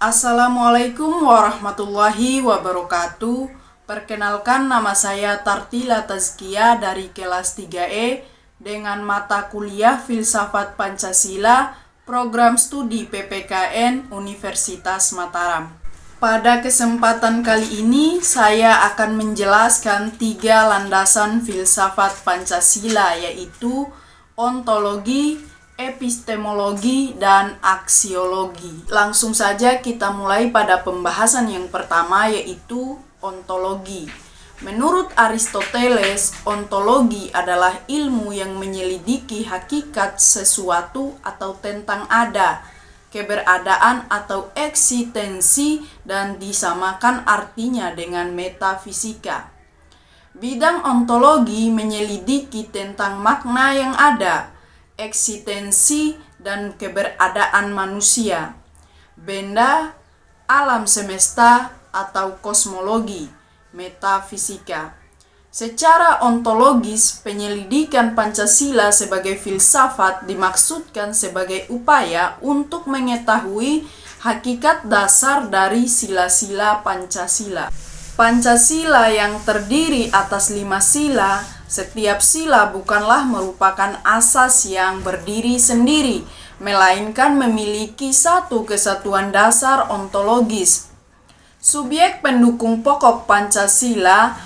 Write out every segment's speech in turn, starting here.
Assalamualaikum warahmatullahi wabarakatuh. Perkenalkan, nama saya Tartila Tazkia dari kelas 3E dengan mata kuliah Filsafat Pancasila, program studi PPKN Universitas Mataram. Pada kesempatan kali ini, saya akan menjelaskan 3 landasan filsafat Pancasila, yaitu ontologi, epistemologi, dan aksiologi. Langsung saja kita mulai pada pembahasan yang pertama, yaitu ontologi. Menurut Aristoteles, ontologi adalah ilmu yang menyelidiki hakikat sesuatu atau tentang ada, keberadaan atau eksistensi, dan disamakan artinya dengan metafisika. Bidang ontologi menyelidiki tentang makna yang ada, eksistensi dan keberadaan manusia, benda, alam semesta, atau kosmologi, metafisika. Secara ontologis, penyelidikan Pancasila sebagai filsafat dimaksudkan sebagai upaya untuk mengetahui hakikat dasar dari sila-sila Pancasila. Pancasila yang terdiri atas 5 sila, setiap sila bukanlah merupakan asas yang berdiri sendiri, melainkan memiliki satu kesatuan dasar ontologis. Subjek pendukung pokok Pancasila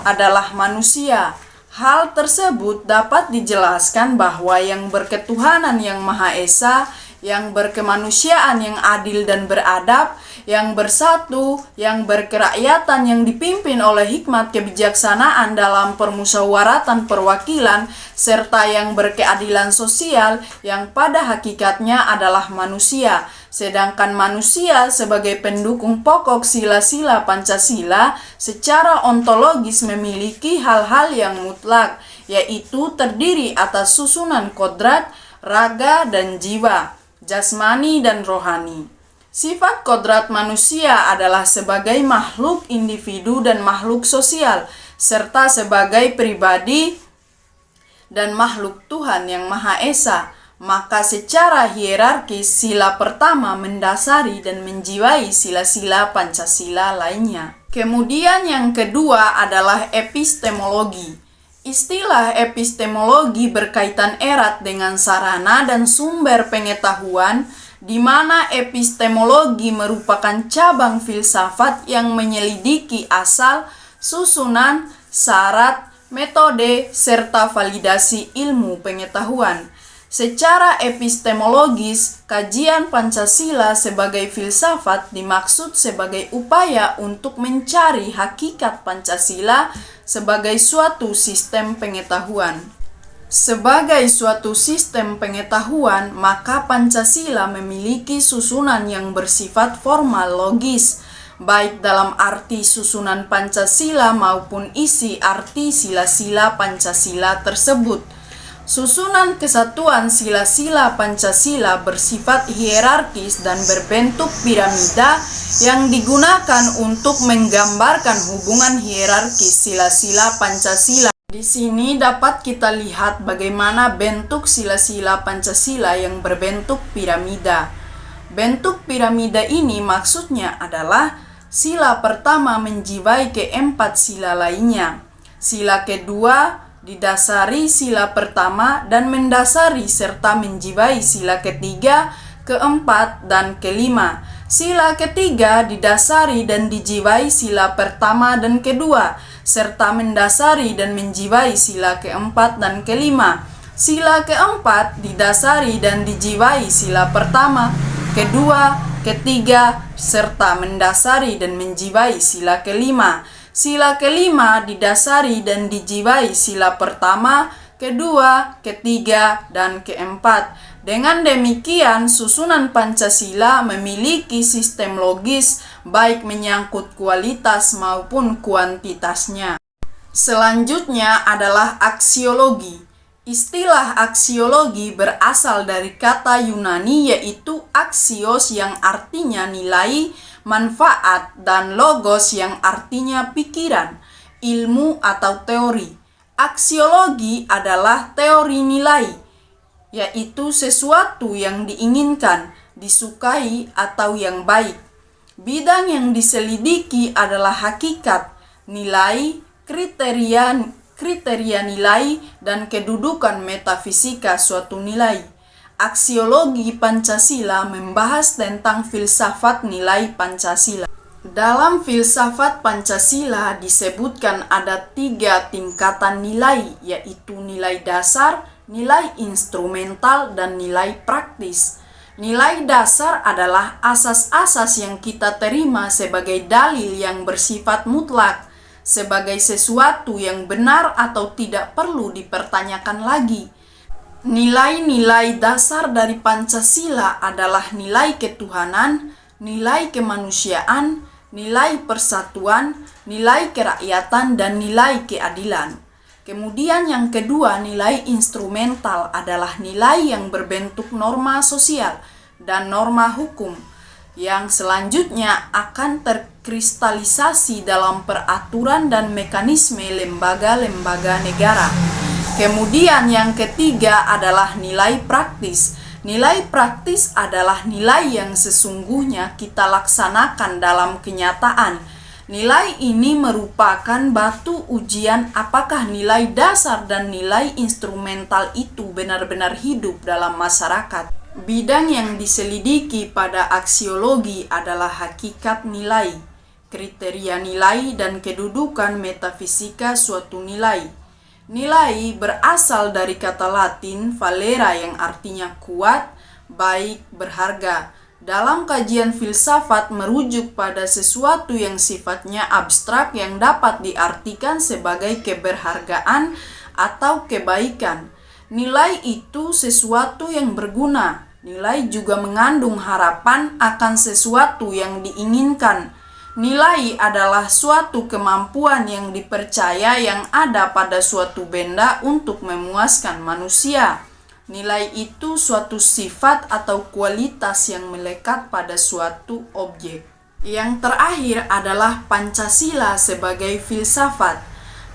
adalah manusia. Hal tersebut dapat dijelaskan bahwa yang berketuhanan yang Maha Esa, yang berkemanusiaan yang adil dan beradab, yang bersatu, yang berkerakyatan, yang dipimpin oleh hikmat kebijaksanaan dalam permusyawaratan perwakilan, serta yang berkeadilan sosial, yang pada hakikatnya adalah manusia. Sedangkan manusia sebagai pendukung pokok sila-sila Pancasila secara ontologis memiliki hal-hal yang mutlak, yaitu terdiri atas susunan kodrat, raga, dan jiwa, jasmani dan rohani. Sifat kodrat manusia adalah sebagai makhluk individu dan makhluk sosial, serta sebagai pribadi dan makhluk Tuhan yang Maha Esa. Maka secara hierarkis, sila pertama mendasari dan menjiwai sila-sila Pancasila lainnya. Kemudian yang kedua adalah epistemologi. Istilah epistemologi berkaitan erat dengan sarana dan sumber pengetahuan, di mana epistemologi merupakan cabang filsafat yang menyelidiki asal, susunan, syarat, metode, serta validasi ilmu pengetahuan. Secara epistemologis, kajian Pancasila sebagai filsafat dimaksud sebagai upaya untuk mencari hakikat Pancasila sebagai suatu sistem pengetahuan. Sebagai suatu sistem pengetahuan, maka Pancasila memiliki susunan yang bersifat formal logis, baik dalam arti susunan Pancasila maupun isi arti sila-sila Pancasila tersebut. Susunan kesatuan sila-sila Pancasila bersifat hierarkis dan berbentuk piramida yang digunakan untuk menggambarkan hubungan hierarkis sila-sila Pancasila. Di sini dapat kita lihat bagaimana bentuk sila-sila Pancasila yang berbentuk piramida. Bentuk piramida ini maksudnya adalah sila pertama menjiwai keempat sila lainnya. Sila kedua didasari sila pertama dan mendasari serta menjiwai sila ketiga, keempat, dan kelima. Sila ketiga didasari dan dijiwai sila pertama dan kedua, serta mendasari dan menjiwai sila keempat dan kelima. Sila keempat didasari dan dijiwai sila pertama, kedua, ketiga, serta mendasari dan menjiwai sila kelima. Sila kelima didasari dan dijiwai sila pertama, kedua, ketiga, dan keempat. Dengan demikian, susunan Pancasila memiliki sistem logis baik menyangkut kualitas maupun kuantitasnya. Selanjutnya adalah aksiologi. Istilah aksiologi berasal dari kata Yunani yaitu aksios yang artinya nilai, manfaat, dan logos yang artinya pikiran, ilmu atau teori. Aksiologi adalah teori nilai, yaitu sesuatu yang diinginkan, disukai, atau yang baik. Bidang yang diselidiki adalah hakikat, nilai, kriteria nilai, dan kedudukan metafisika suatu nilai. Aksiologi Pancasila membahas tentang filsafat nilai Pancasila. Dalam filsafat Pancasila disebutkan ada 3 tingkatan nilai, yaitu nilai dasar, nilai instrumental, dan nilai praktis. Nilai dasar adalah asas-asas yang kita terima sebagai dalil yang bersifat mutlak, sebagai sesuatu yang benar atau tidak perlu dipertanyakan lagi. Nilai-nilai dasar dari Pancasila adalah nilai ketuhanan, nilai kemanusiaan, nilai persatuan, nilai kerakyatan, dan nilai keadilan. Kemudian yang kedua, nilai instrumental adalah nilai yang berbentuk norma sosial dan norma hukum yang selanjutnya akan terkristalisasi dalam peraturan dan mekanisme lembaga-lembaga negara. Kemudian yang ketiga adalah nilai praktis. Nilai praktis adalah nilai yang sesungguhnya kita laksanakan dalam kenyataan. Nilai ini merupakan batu ujian apakah nilai dasar dan nilai instrumental itu benar-benar hidup dalam masyarakat. Bidang yang diselidiki pada aksiologi adalah hakikat nilai, kriteria nilai, dan kedudukan metafisika suatu nilai. Nilai berasal dari kata Latin valera yang artinya kuat, baik, berharga. Dalam kajian filsafat merujuk pada sesuatu yang sifatnya abstrak yang dapat diartikan sebagai keberhargaan atau kebaikan. Nilai itu sesuatu yang berguna. Nilai juga mengandung harapan akan sesuatu yang diinginkan. Nilai adalah suatu kemampuan yang dipercaya yang ada pada suatu benda untuk memuaskan manusia. Nilai itu suatu sifat atau kualitas yang melekat pada suatu objek. Yang terakhir adalah Pancasila sebagai filsafat.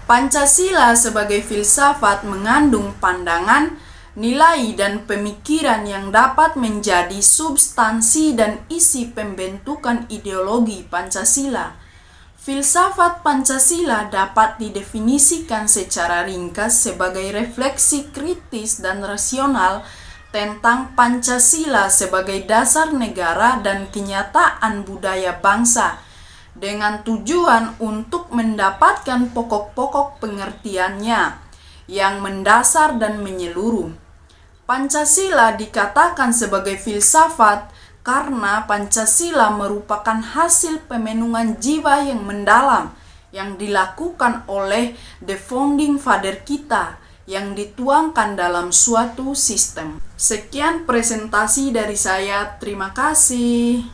Pancasila sebagai filsafat mengandung pandangan, nilai, dan pemikiran yang dapat menjadi substansi dan isi pembentukan ideologi Pancasila. Filsafat Pancasila dapat didefinisikan secara ringkas sebagai refleksi kritis dan rasional tentang Pancasila sebagai dasar negara dan kenyataan budaya bangsa, dengan tujuan untuk mendapatkan pokok-pokok pengertiannya yang mendasar dan menyeluruh. Pancasila dikatakan sebagai filsafat karena Pancasila merupakan hasil pemenungan jiwa yang mendalam yang dilakukan oleh the founding father kita yang dituangkan dalam suatu sistem. Sekian presentasi dari saya, terima kasih.